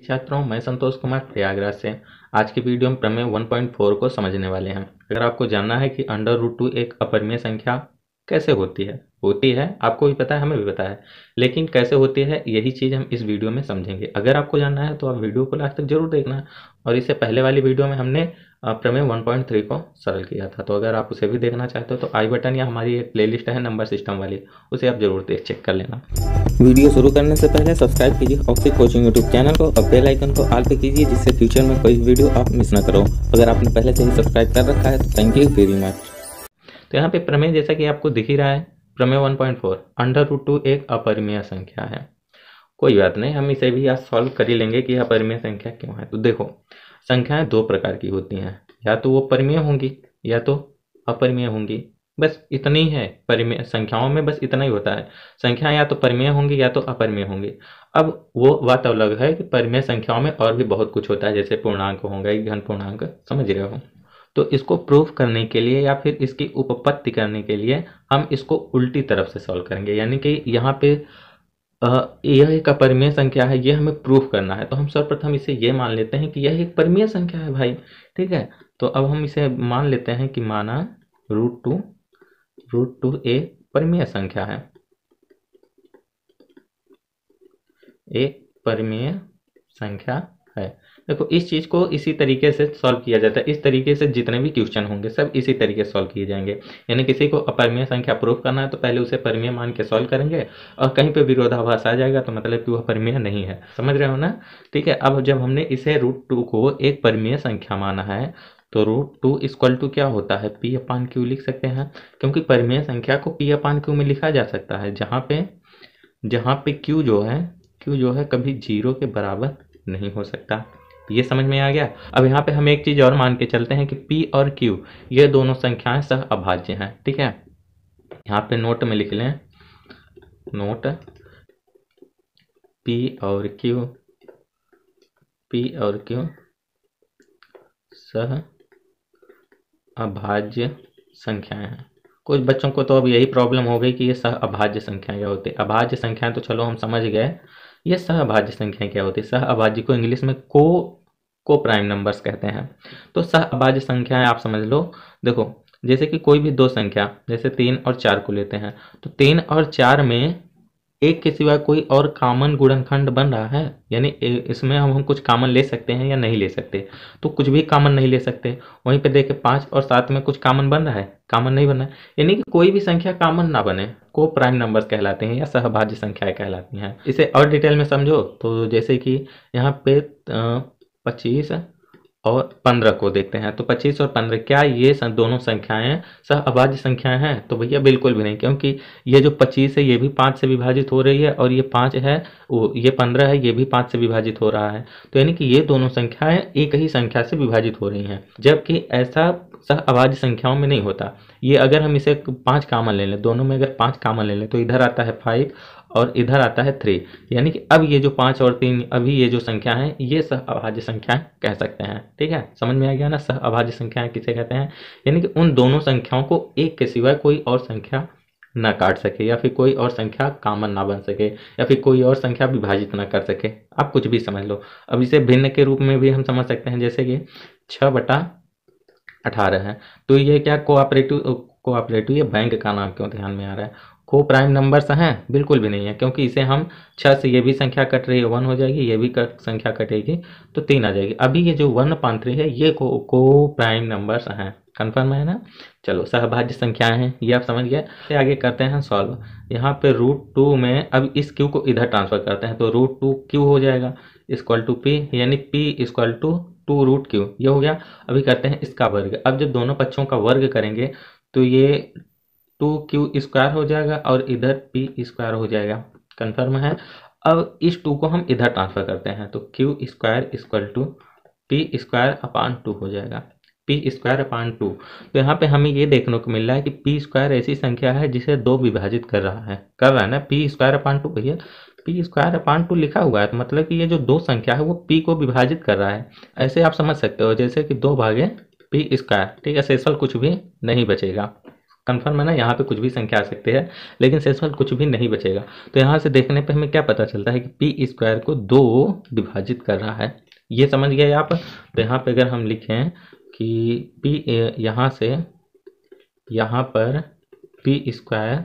छात्रों, मैं संतोष कुमार प्रयागराज से। आज की वीडियो में प्रमेय 1.4 को समझने वाले हैं। अगर आपको जानना है कि अंडर रूट 2 एक अपरिमेय संख्या कैसे होती है आपको भी पता है, हमें भी पता है, लेकिन कैसे होती है यही चीज़ हम इस वीडियो में समझेंगे। अगर आपको जानना है तो आप वीडियो को लास्ट तक जरूर देखना। और इससे पहले वाली वीडियो में हमने प्रमेय 1.3 को सरल किया था, तो अगर आप उसे भी देखना चाहते हो तो आई बटन या हमारी एक प्लेलिस्ट है नंबर सिस्टम वाली, उसे आप जरूर देख चेक कर लेना। वीडियो शुरू करने से पहले सब्सक्राइब कीजिए ऑक्सी कोचिंग यूट्यूब चैनल को और बेल आइकन को ऑल पे कीजिए, जिससे फ्यूचर में कोई वीडियो आप मिस ना करो। अगर आपने पहले से ही सब्सक्राइब कर रखा है तो थैंक यू वेरी मच। तो यहाँ पे प्रमेय जैसा कि आपको दिख ही रहा है, प्रमेय 1.4 अंडर रूट 2 एक अपरिमेय संख्या है। कोई बात नहीं, हम इसे भी आज सॉल्व कर ही लेंगे कि अपरिमेय संख्या क्यों है। तो देखो, संख्याएं दो प्रकार की होती हैं, या तो वो परिमेय होंगी या तो अपरिमेय होंगी। बस इतनी ही है, परिमेय संख्याओं में बस इतना ही होता है। संख्याएं या तो परिमेय होंगी या तो अपरिमेय होंगी। अब वो बात अलग है कि परिमेय संख्याओं में और भी बहुत कुछ होता है, जैसे पूर्णांक होंगे, घन पूर्णांक, समझ रहे हो। तो इसको प्रूफ करने के लिए या फिर इसकी उपपत्ति करने के लिए हम इसको उल्टी तरफ से सॉल्व करेंगे, यानी कि यहाँ पे यह एक अपरिमेय संख्या है, ये हमें प्रूफ करना है। तो हम सर्वप्रथम इसे ये मान लेते हैं कि यह एक परिमेय संख्या है भाई, ठीक है। तो अब हम इसे मान लेते हैं कि माना रूट टू एक परिमेय संख्या है, एक परिमेय संख्या है। देखो, इस चीज़ को इसी तरीके से सॉल्व किया जाता है। इस तरीके से जितने भी क्वेश्चन होंगे सब इसी तरीके से सॉल्व किए जाएंगे। यानी किसी को अपरिमेय संख्या प्रूफ करना है तो पहले उसे परिमेय मान के सॉल्व करेंगे, और कहीं पे विरोधाभास आ जाएगा तो मतलब कि वह परिमेय नहीं है। समझ रहे हो ना, ठीक है। अब जब हमने इसे रूट 2 को एक परिमेय संख्या माना है तो रूट 2 इक्वल टू क्या होता है, पी अपान क्यू लिख सकते हैं, क्योंकि परिमेय संख्या को पी अपान क्यू में लिखा जा सकता है, जहाँ पे क्यू जो है कभी 0 के बराबर नहीं हो सकता। ये समझ में आ गया। अब यहाँ पे हम एक चीज और मान के चलते हैं कि P और Q ये दोनों संख्याएं सह अभाज्य हैं, ठीक है। यहाँ पे नोट में लिख लें, नोट P और Q सह अभाज्य संख्याएं हैं। कुछ बच्चों को तो अब यही प्रॉब्लम हो गई कि ये सह अभाज्य संख्याएं क्या होती है। अभाज्य संख्याएं तो चलो हम समझ गए, ये सह अभाज्य संख्याएं क्या होती है। सह अभाज्य को इंग्लिश में को प्राइम नंबर्स कहते हैं। तो सह अभाज्य संख्याएं आप समझ लो। देखो, जैसे कि कोई भी दो संख्या, जैसे 3 और 4 को लेते हैं, तो 3 और 4 में एक के सिवा कोई और कॉमन गुणनखंड बन रहा है, यानी इसमें हम कुछ कॉमन ले सकते हैं या नहीं ले सकते। तो कुछ भी कॉमन नहीं ले सकते। वहीं पे देखे 5 और 7 में कुछ कॉमन बन रहा है, कॉमन नहीं बन रहा है। यानी कि कोई भी संख्या कॉमन ना बने, को प्राइम नंबर्स कहलाते हैं या सहभाज्य संख्याएं कहलाती हैं। इसे और डिटेल में समझो तो जैसे कि यहाँ पे 25 और 15 को देखते हैं, तो 25 और 15 क्या ये दोनों संख्याएं सह अभाज्य संख्याएं हैं? तो भैया बिल्कुल भी नहीं, क्योंकि ये जो 25 है ये भी 5 से विभाजित हो रही है, और ये 5 है, ये 15 है, ये भी 5 से विभाजित हो रहा है। तो यानी कि ये दोनों संख्याएं एक ही संख्या से विभाजित हो रही हैं, जबकि ऐसा सह अभाज्य संख्याओं में नहीं होता। ये अगर हम इसे 5 कॉमन ले लें, दोनों में अगर 5 कॉमन ले लें तो इधर आता है 5 और इधर आता है 3, यानी कि अब ये जो 5 और 3, अभी ये जो संख्या है ये सह अभाज्य संख्याएं कह सकते हैं, ठीक है। समझ में आ गया ना, सह अभाज्य संख्याएं किसे कहते हैं? यानी कि उन दोनों संख्याओं को एक के सिवाय कोई और संख्या ना काट सके, या फिर कोई और संख्या कॉमन ना बन सके, या फिर कोई और संख्या विभाजित ना कर सके। आप कुछ भी समझ लो। अब इसे भिन्न के रूप में भी हम समझ सकते हैं, जैसे कि 6/18 है, तो ये क्या कोऑपरेटिव, ये बैंक का नाम क्यों ध्यान में आ रहा है? को प्राइम नंबर्स हैं? बिल्कुल भी नहीं है, क्योंकि इसे हम 6 से ये भी संख्या कट रही है 1 हो जाएगी, ये भी संख्या कटेगी तो 3 आ जाएगी। अभी ये जो 1/3 है ये को प्राइम नंबर्स हैं। कंफर्म है ना? चलो, सहभाज्य संख्याएं हैं ये आप समझ गए। फिर आगे करते हैं सॉल्व। यहाँ पे रूट 2 में अब इस क्यू को इधर ट्रांसफर करते हैं, तो रूट 2 क्यू हो जाएगा इक्वल टू पी, यानी P equal to 2 root Q, ये हो गया। अभी करते हैं इसका वर्ग। अब जब दोनों पक्षों का वर्ग करेंगे तो ये 2q² हो जाएगा और इधर p² हो जाएगा। कंफर्म है? अब इस 2 को हम इधर ट्रांसफर करते हैं, तो q² इक्वल टू p²/2 हो जाएगा, p²/2। तो यहाँ पे हमें ये देखने को मिल रहा है कि p² ऐसी संख्या है जिसे 2 विभाजित कर रहा है ना, p²/2। भैया p²/2 लिखा हुआ है, तो मतलब कि ये जो 2 संख्या है वो p को विभाजित कर रहा है। ऐसे आप समझ सकते हो जैसे कि 2 भागे p², ठीक है, शेषफल कुछ भी नहीं बचेगा। कंफर्म है ना, यहाँ पे कुछ भी संख्या आ सकती है लेकिन शेषफल कुछ भी नहीं बचेगा। तो यहाँ से देखने पे हमें क्या पता चलता है कि पी स्क्वायर को 2 विभाजित कर रहा है। ये समझ गए आप। तो यहाँ पे अगर हम लिखें कि पी, यहाँ से यहाँ पर पी स्क्वायर,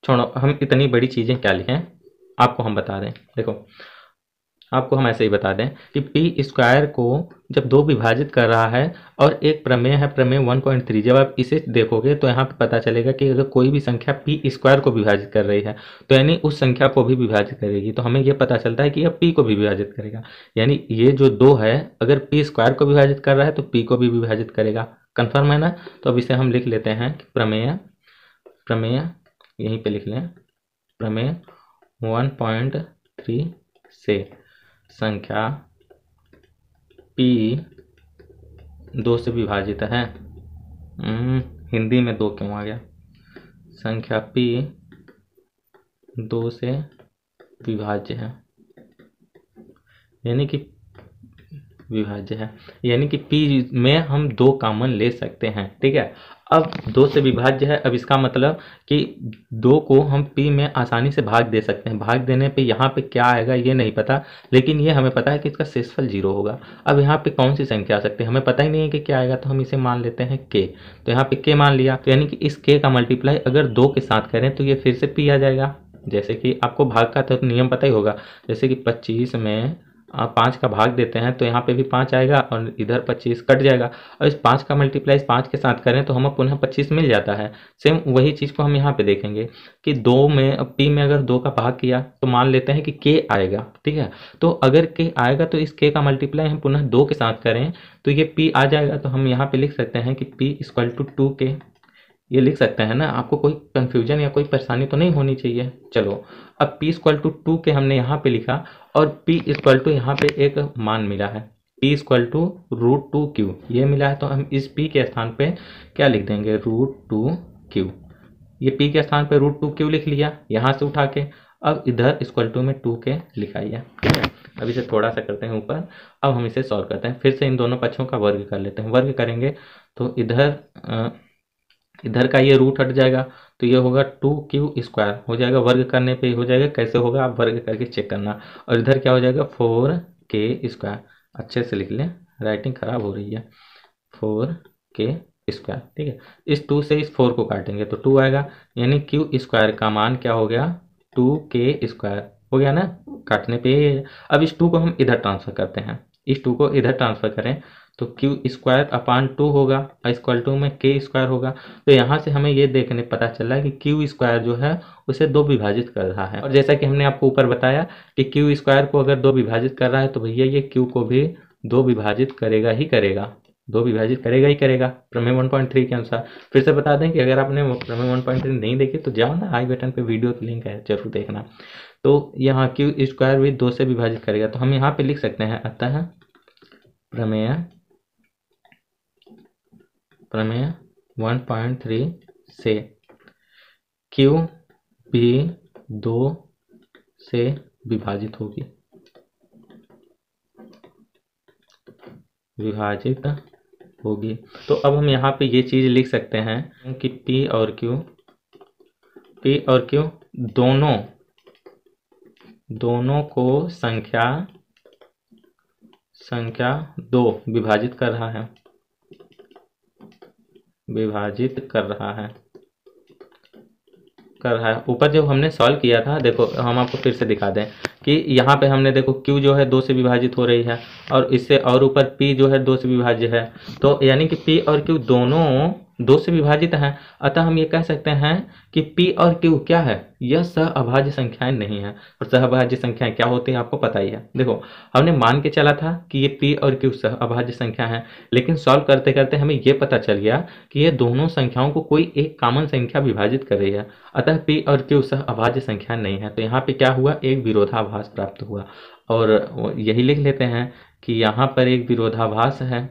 छोड़ो हम इतनी बड़ी चीज़ें क्या लिखें, आपको हम बता दें। देखो आपको हम ऐसे ही बता दें कि पी स्क्वायर को जब 2 विभाजित कर रहा है और एक प्रमेय है, प्रमेय 1.3, जब आप इसे देखोगे तो यहाँ पे पता चलेगा कि अगर कोई भी संख्या पी स्क्वायर को विभाजित कर रही है तो यानी उस संख्या को भी विभाजित करेगी। तो हमें यह पता चलता है कि यह पी को भी विभाजित करेगा, यानी ये जो 2 है अगर पी स्क्वायर को विभाजित कर रहा है तो पी को भी विभाजित करेगा। कन्फर्म है ना। तो अब इसे हम लिख लेते हैं कि प्रमेय यहीं पे लिख लें, प्रमेय 1.3 से संख्या P 2 से विभाजित है। हिंदी में 2 क्यों आ गया, संख्या P 2 से विभाज्य है, यानी कि विभाज्य है, यानी कि P में हम 2 कॉमन ले सकते हैं। ठीक है, अब 2 से विभाज्य है, अब इसका मतलब कि 2 को हम P में आसानी से भाग दे सकते हैं। भाग देने पे यहाँ पे क्या आएगा ये नहीं पता, लेकिन ये हमें पता है कि इसका शेषफल 0 होगा। अब यहाँ पे कौन सी संख्या आ सकती है हमें पता ही नहीं है कि क्या आएगा, तो हम इसे मान लेते हैं k। तो यहाँ पे k मान लिया, तो यानी कि इस k का मल्टीप्लाई अगर 2 के साथ करें तो ये फिर से P आ जाएगा। जैसे कि आपको भाग का तो नियम पता ही होगा, जैसे कि 25 में आप 5 का भाग देते हैं तो यहाँ पे भी 5 आएगा और इधर 25 कट जाएगा, और इस 5 का मल्टीप्लाई इस 5 के साथ करें तो हमें पुनः 25 मिल जाता है। सेम वही चीज़ को हम यहाँ पे देखेंगे कि 2 में P में अगर 2 का भाग किया तो मान लेते हैं कि K आएगा। ठीक है, तो अगर K आएगा तो इस K का मल्टीप्लाई हम पुनः 2 के साथ करें तो ये P आ जाएगा। तो हम यहाँ पे लिख सकते हैं कि P इक्वल टू 2K, ये लिख सकते हैं ना। आपको कोई कंफ्यूजन या कोई परेशानी तो नहीं होनी चाहिए। चलो अब P इक्वल टू 2 के हमने यहाँ पे लिखा और P इक्वल टू यहाँ पे एक मान मिला है, P इक्वल टू √2Q ये मिला है। तो हम इस P के स्थान पे क्या लिख देंगे, √2Q। ये P के स्थान पे √2Q लिख लिया यहाँ से उठा के। अब इधर इक्वल टू में 2K लिखाइए। ठीक है, अब इसे थोड़ा सा करते हैं ऊपर। अब हम इसे सॉल्व करते हैं, फिर से इन दोनों पक्षों का वर्ग कर लेते हैं। वर्ग करेंगे तो इधर का ये रूट हट जाएगा तो ये होगा 2Q² हो जाएगा। वर्ग करने पे हो जाएगा, कैसे होगा आप वर्ग करके चेक करना। और इधर क्या हो जाएगा 4K², अच्छे से लिख लें, राइटिंग खराब हो रही है, 4K²। ठीक है, इस 2 से इस 4 को काटेंगे तो 2 आएगा, यानी Q² का मान क्या हो गया 2K² हो गया ना, काटने पे। अब इस 2 को हम इधर ट्रांसफर करते हैं, इस 2 को इधर ट्रांसफर करें तो Q²/2 होगा, इक्वल टू में K² होगा। तो यहाँ से हमें ये देखने पता चला कि Q² जो है उसे 2 विभाजित कर रहा है। और जैसा कि हमने आपको ऊपर बताया कि Q² को अगर 2 विभाजित कर रहा है तो भैया ये Q को भी 2 विभाजित करेगा ही करेगा, 2 विभाजित करेगा ही करेगा प्रमेय 1.3 के अनुसार। फिर से बता दें कि अगर आपने प्रमेय 1.3 नहीं देखी तो जाओ ना, आई बटन पे वीडियो की लिंक है, जरूर देखना। तो यहाँ Q² भी 2 से विभाजित करेगा, तो हम यहाँ पे लिख सकते हैं अतः प्रमेय 1.3 से Q भी 2 से विभाजित होगी, तो अब हम यहाँ पे ये चीज़ लिख सकते हैं कि P और Q दोनों को संख्या 2 विभाजित कर रहा है। ऊपर जब हमने सॉल्व किया था, देखो हम आपको फिर से दिखा दें कि यहाँ पे हमने देखो Q जो है 2 से विभाजित हो रही है और इससे और ऊपर P जो है 2 से विभाज्य है, तो यानी कि P और Q दोनों 2 से विभाजित हैं। अतः हम ये कह सकते हैं कि P और Q क्या है, यह सहअभाज्य संख्याएं नहीं है। और सहअभाज्य संख्याएं क्या होती है आपको पता ही है। देखो हमने मान के चला था कि ये P और Q सहअभाज्य संख्या है, लेकिन सॉल्व करते करते हमें ये पता चल गया कि ये दोनों संख्याओं को कोई एक कॉमन संख्या विभाजित कर रही है। अतः P और Q सहअभाज्य संख्या नहीं है। तो यहाँ पे क्या हुआ, एक विरोधाभास प्राप्त हुआ। और यही लिख लेते हैं कि यहाँ पर एक विरोधाभास है,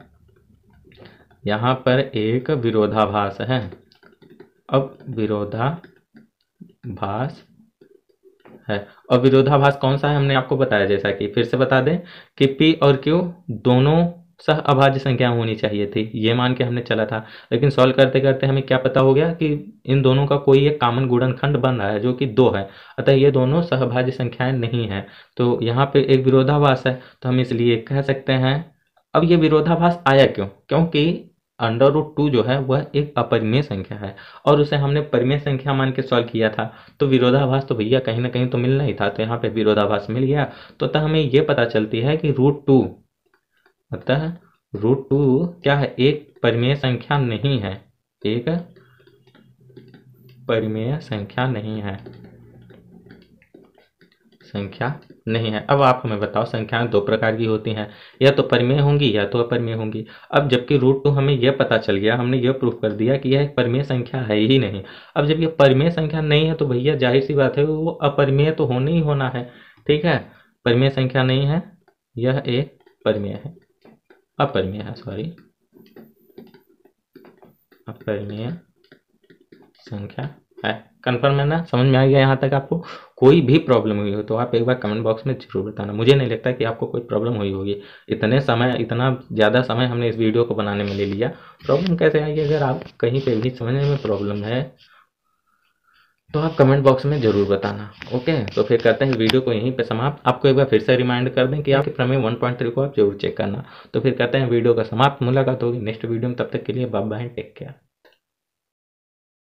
यहाँ पर एक विरोधाभास है। अब विरोधाभास है, और विरोधाभास कौन सा है हमने आपको बताया, जैसा कि फिर से बता दें कि P और Q दोनों सह अभाज्य संख्या होनी चाहिए थी, ये मान के हमने चला था। लेकिन सॉल्व करते करते हमें क्या पता हो गया कि इन दोनों का कोई एक कॉमन गुणनखंड बन रहा है जो कि 2 है, अतः ये दोनों सहअभाज्य संख्याएं नहीं है। तो यहाँ पे एक विरोधाभास है, तो हम इसलिए कह सकते हैं। अब ये विरोधाभास आया क्यों? क्योंकि √2 जो है वह एक अपरिमेय संख्या है और उसे हमने परिमेय संख्या मान के सॉल्व किया था। तो विरोधाभास तो भैया कहीं ना कहीं तो मिलना ही था, तो यहाँ पे विरोधाभास मिल गया। तो अतः हमें ये पता चलती है कि √2, अतः √2 क्या है? एक परिमेय संख्या नहीं है, एक परिमेय संख्या नहीं है, संख्या नहीं है। अब आप हमें बताओ, संख्याएं 2 प्रकार की होती हैं, या तो परिमेय होंगी या तो अपरिमेय होंगी। अब जबकि √2 हमें यह पता चल गया, हमने यह प्रूफ कर दिया कि यह एक परिमेय संख्या है ही नहीं। अब जब ये परिमेय संख्या नहीं है तो भैया जाहिर सी बात है वो अपरिमेय तो होना ही होना है। ठीक है, परिमेय संख्या नहीं है, यह एक परिमेय है, अपरिमेय है, सॉरी, अपरिमेय संख्या है। कंफर्म है ना? समझ में आ गया यहाँ तक? आपको कोई भी प्रॉब्लम हुई हो तो आप एक बार कमेंट बॉक्स में जरूर बताना। मुझे नहीं लगता कि आपको कोई प्रॉब्लम हुई होगी, इतने समय, इतना ज़्यादा समय हमने इस वीडियो को बनाने में ले लिया, प्रॉब्लम कैसे आई? अगर आप कहीं पे भी समझने में प्रॉब्लम है तो आप कमेंट बॉक्स में जरूर बताना। ओके, तो फिर करते हैं वीडियो को यहीं पे समाप्त। आपको एक बार फिर से रिमाइंड कर दें कि आपके प्रमेय 1.3 को आप जरूर चेक करना। तो फिर करते हैं वीडियो का समाप्त, मुलाकात होगी नेक्स्ट वीडियो में, तब तक के लिए बाय बाय, टेक केयर।